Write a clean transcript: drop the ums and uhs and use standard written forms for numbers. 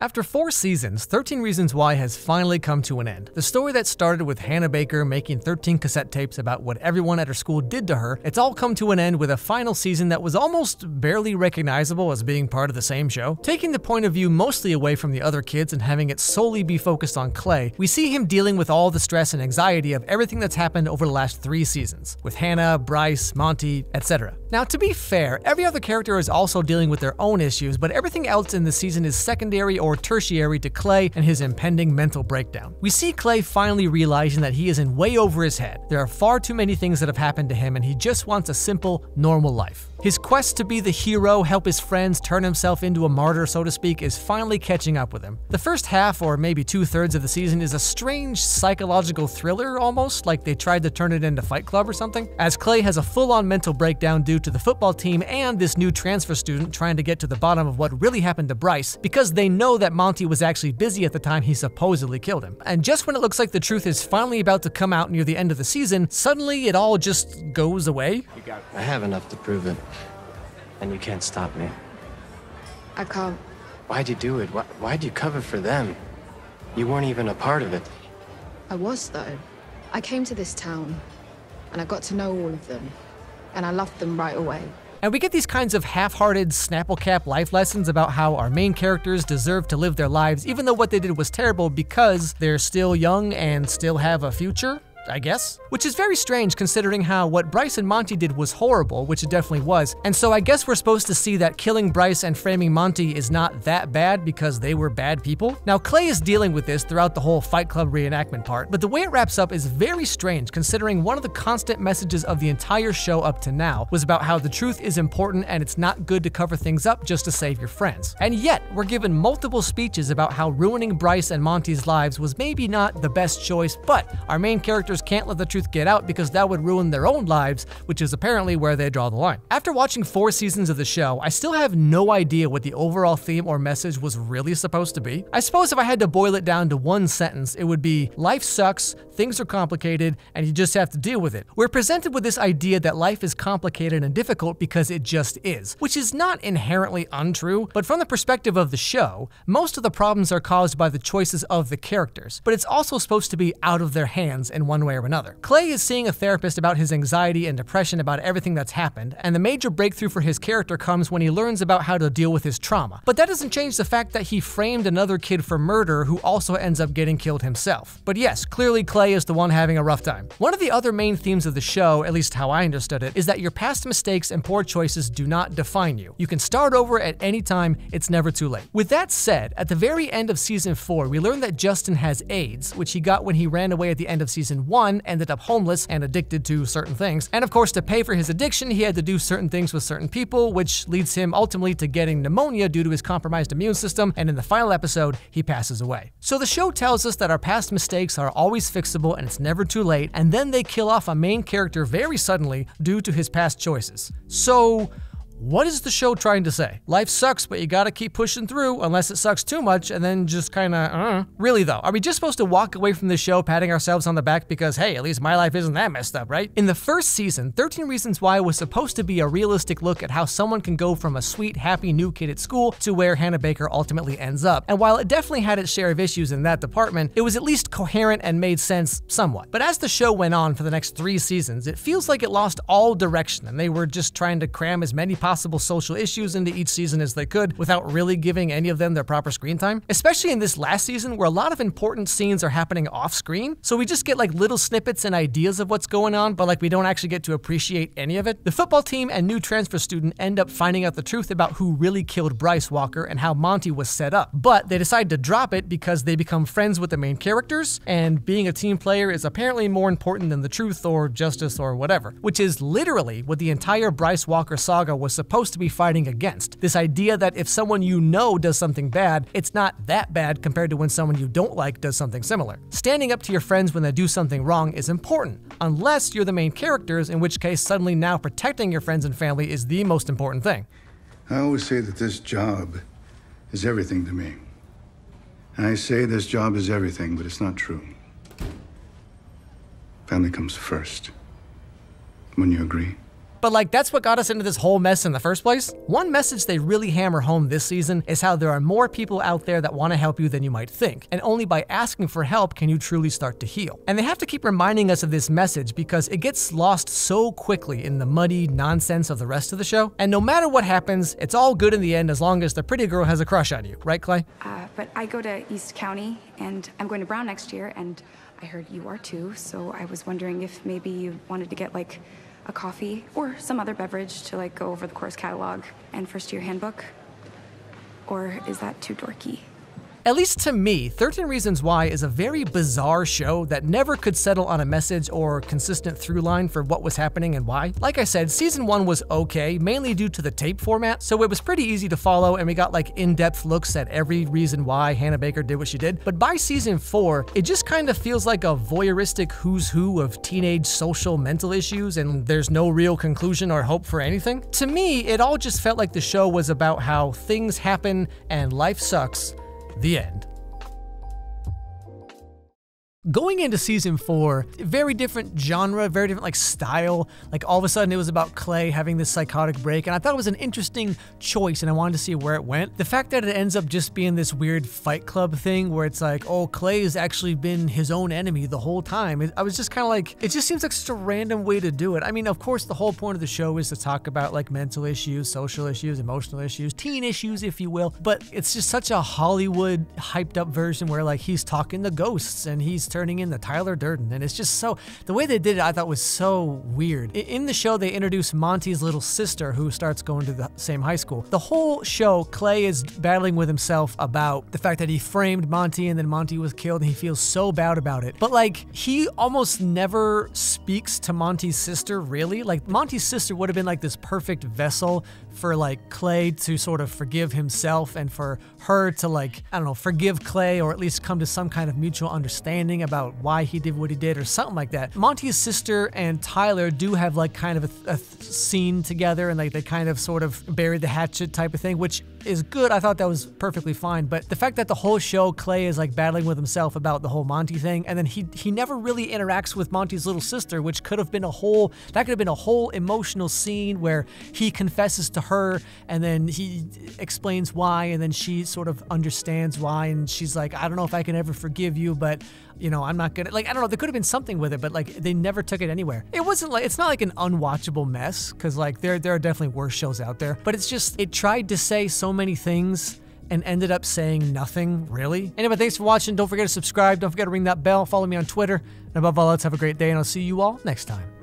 After 4 seasons, 13 Reasons Why has finally come to an end. The story that started with Hannah Baker making 13 cassette tapes about what everyone at her school did to her, it's all come to an end with a final season that was almost barely recognizable as being part of the same show. Taking the point of view mostly away from the other kids and having it solely be focused on Clay, we see him dealing with all the stress and anxiety of everything that's happened over the last 3 seasons, with Hannah, Bryce, Monty, etc. Now, to be fair, every other character is also dealing with their own issues, but everything else in the season is secondary or tertiary to Clay and his impending mental breakdown. We see Clay finally realizing that he is in way over his head. There are far too many things that have happened to him and he just wants a simple, normal life. His quest to be the hero, help his friends, turn himself into a martyr, so to speak, is finally catching up with him. The first half, or maybe 2/3 of the season, is a strange psychological thriller almost, like they tried to turn it into Fight Club or something, as Clay has a full-on mental breakdown due to the football team and this new transfer student trying to get to the bottom of what really happened to Bryce, because they know that Monty was actually busy at the time he supposedly killed him. And just when it looks like the truth is finally about to come out near the end of the season, suddenly it all just goes away. I have enough to prove it. And you can't stop me. I can't. Why'd you do it? Why'd you cover for them? You weren't even a part of it. I was, though. I came to this town, and I got to know all of them, and I loved them right away. And we get these kinds of half-hearted, snapple-cap life lessons about how our main characters deserve to live their lives even though what they did was terrible because they're still young and still have a future, I guess? Which is very strange considering how what Bryce and Monty did was horrible, which it definitely was, and so I guess we're supposed to see that killing Bryce and framing Monty is not that bad because they were bad people. Now Clay is dealing with this throughout the whole Fight Club reenactment part, but the way it wraps up is very strange considering one of the constant messages of the entire show up to now was about how the truth is important and it's not good to cover things up just to save your friends. And yet, we're given multiple speeches about how ruining Bryce and Monty's lives was maybe not the best choice, but our main characters can't let the truth get out because that would ruin their own lives, which is apparently where they draw the line. After watching 4 seasons of the show, I still have no idea what the overall theme or message was really supposed to be. I suppose if I had to boil it down to one sentence, it would be, life sucks, things are complicated, and you just have to deal with it. We're presented with this idea that life is complicated and difficult because it just is, which is not inherently untrue, but from the perspective of the show, most of the problems are caused by the choices of the characters, but it's also supposed to be out of their hands in one way or another. Clay is seeing a therapist about his anxiety and depression about everything that's happened, and the major breakthrough for his character comes when he learns about how to deal with his trauma. But that doesn't change the fact that he framed another kid for murder who also ends up getting killed himself. But yes, clearly Clay is the one having a rough time. One of the other main themes of the show, at least how I understood it, is that your past mistakes and poor choices do not define you. You can start over at any time, it's never too late. With that said, at the very end of season 4, we learn that Justin has AIDS, which he got when he ran away at the end of season 1, ended up homeless and addicted to certain things. And of course, to pay for his addiction, he had to do certain things with certain people, which leads him ultimately to getting pneumonia due to his compromised immune system, and in the final episode, he passes away. So the show tells us that our past mistakes are always fixable and it's never too late, and then they kill off a main character very suddenly due to his past choices. So, what is the show trying to say? Life sucks, but you gotta keep pushing through unless it sucks too much and then just kinda, Really though, are we just supposed to walk away from this show patting ourselves on the back because, hey, at least my life isn't that messed up, right? In the first season, 13 Reasons Why was supposed to be a realistic look at how someone can go from a sweet, happy new kid at school to where Hannah Baker ultimately ends up. And while it definitely had its share of issues in that department, it was at least coherent and made sense somewhat. But as the show went on for the next 3 seasons, it feels like it lost all direction and they were just trying to cram as many possible social issues into each season as they could without really giving any of them their proper screen time. Especially in this last season where a lot of important scenes are happening off screen, so we just get like little snippets and ideas of what's going on, but like we don't actually get to appreciate any of it. The football team and new transfer student end up finding out the truth about who really killed Bryce Walker and how Monty was set up, but they decide to drop it because they become friends with the main characters, and being a team player is apparently more important than the truth or justice or whatever, which is literally what the entire Bryce Walker saga was supposed to be fighting against. This idea that if someone you know does something bad, it's not that bad compared to when someone you don't like does something similar. Standing up to your friends when they do something wrong is important, unless you're the main characters, in which case suddenly now protecting your friends and family is the most important thing. I always say that this job is everything to me. And I say this job is everything, but it's not true. Family comes first. Wouldn't you agree? But like, that's what got us into this whole mess in the first place. One message they really hammer home this season is how there are more people out there that want to help you than you might think, and only by asking for help can you truly start to heal. And they have to keep reminding us of this message because it gets lost so quickly in the muddy nonsense of the rest of the show. And no matter what happens, it's all good in the end as long as the pretty girl has a crush on you, right, Clay? But I go to East County, and I'm going to Brown next year, and I heard you are too, so I was wondering if maybe you wanted to get like a coffee or some other beverage to like go over the course catalog and first year handbook? Or is that too dorky? At least to me, 13 Reasons Why is a very bizarre show that never could settle on a message or consistent through line for what was happening and why. Like I said, season 1 was okay, mainly due to the tape format, so it was pretty easy to follow and we got like in-depth looks at every reason why Hannah Baker did what she did. But by season 4, it just kind of feels like a voyeuristic who's who of teenage social mental issues and there's no real conclusion or hope for anything. To me, it all just felt like the show was about how things happen and life sucks. The end. Going into season 4, very different genre, very different like style. Like all of a sudden it was about Clay having this psychotic break, and I thought it was an interesting choice and I wanted to see where it went. The fact that it ends up just being this weird Fight Club thing where it's like, oh, Clay has actually been his own enemy the whole time. I was just kind of like, it just seems like such a random way to do it. I mean, of course, the whole point of the show is to talk about like mental issues, social issues, emotional issues, teen issues, if you will. But it's just such a Hollywood hyped up version where like he's talking to ghosts and he's turning into Tyler Durden, and it's just so, the way they did it I thought was so weird. In the show they introduce Monty's little sister who starts going to the same high school. The whole show Clay is battling with himself about the fact that he framed Monty and then Monty was killed and he feels so bad about it. But like he almost never speaks to Monty's sister really. Like Monty's sister would have been like this perfect vessel for like Clay to sort of forgive himself and for her to like, I don't know, forgive Clay or at least come to some kind of mutual understanding about why he did what he did or something like that. Monty's sister and Tyler do have like kind of a scene together and like they kind of sort of buried the hatchet type of thing, which is good. I thought that was perfectly fine. But the fact that the whole show Clay is like battling with himself about the whole Monty thing, and then he never really interacts with Monty's little sister, which could have been a whole emotional scene where he confesses to her and then he explains why and then she sort of understands why and she's like, I don't know if I can ever forgive you, but you know, I'm not gonna, like, I don't know, there could have been something with it, but like they never took it anywhere. It wasn't like, it's not like an unwatchable mess, because like there are definitely worse shows out there, but it's just, it tried to say so many things and ended up saying nothing, really. Anyway, thanks for watching. Don't forget to subscribe. Don't forget to ring that bell. Follow me on Twitter. And above all, let's have a great day, and I'll see you all next time.